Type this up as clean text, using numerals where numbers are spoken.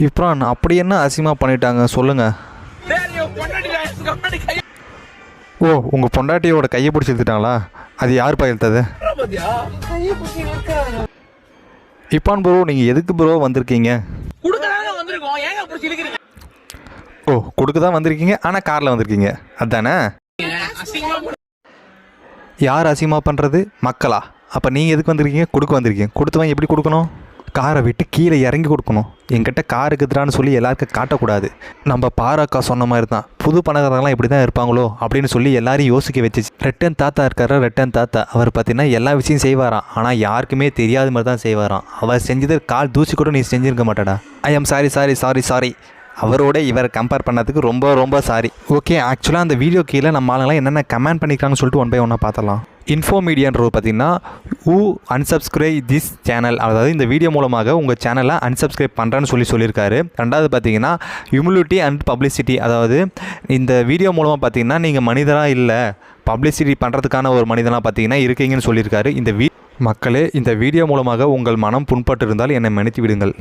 இப்போ அப்படி என்ன அசிங்கமாக பண்ணிட்டாங்க சொல்லுங்கள். ஓ, உங்கள் பொண்டாட்டியோட கையை பிடிச்சி இழுத்துட்டாங்களா? அது யாருப்பா இழுத்தது? இப்பான் ப்ரோ, நீங்கள் எதுக்கு ப்ரோ வந்திருக்கீங்க? ஓ, கொடுக்க தான் வந்திருக்கீங்க, ஆனால் காரில் வந்திருக்கீங்க அதுதானே? யார் அசிங்கமாக பண்ணுறது? மக்களா? அப்போ நீங்கள் எதுக்கு வந்திருக்கீங்க? கொடுக்க வந்திருக்கீங்க. கொடுத்தவன் எப்படி கொடுக்கணும்? காரை விட்டு கீழே இறங்கி கொடுக்கணும். என்கிட்ட கார் இருக்குதுடான்னு சொல்லி எல்லாருக்கும் காட்டக்கூடாது. நம்ம பாராக்கா சொன்ன மாதிரி தான், புது பணக்காரங்களாம் இப்படி தான் இருப்பாங்களோ அப்படின்னு சொல்லி எல்லாரையும் யோசிக்க வச்சுச்சு. ரெட்டன் தாத்தா இருக்காரா, ரெட்டன் தாத்தா, அவர் பார்த்தீங்கன்னா எல்லா விஷயம் செய்வாராம், ஆனால் யாருக்குமே தெரியாத மாதிரி தான் செய்வாராம். அவர் செஞ்சது கால் தூசி கூட நீ செஞ்சுருக்க மாட்டாடா. I am sorry. அவரோட இவரை கம்பேர் பண்ணதுக்கு ரொம்ப ரொம்ப சாரி. ஓகே, ஆக்சுவலாக அந்த வீடியோ கீழே நம்ம ஆளுங்களாம் என்னென்ன கமெண்ட் பண்ணிக்கிறாங்கன்னு சொல்லிட்டு ஒன் பை ஒன்னாக பார்த்தலாம். இன்ஃபோ மீடியான்றது பார்த்திங்கன்னா ஊ அன்சப்ஸ்கிரைப் திஸ் சேனல், அதாவது இந்த வீடியோ மூலமாக உங்கள் சேனலை அன்சப்ஸ்கிரைப் பண்ணுறேன்னு சொல்லியிருக்காரு. ரெண்டாவது பார்த்திங்கன்னா ஹியூமிலிட்டி அண்ட் பப்ளிசிட்டி, அதாவது இந்த வீடியோ மூலமாக பார்த்திங்கன்னா நீங்கள் மனிதராக இல்லை, பப்ளிசிட்டி பண்ணுறதுக்கான ஒரு மனிதனாக பார்த்திங்கன்னா இருக்கீங்கன்னு சொல்லியிருக்காரு. மக்களே, இந்த வீடியோ மூலமாக உங்கள் மனம் புண்பட்டு இருந்தால் என்னை மன்னித்து விடுங்கள்.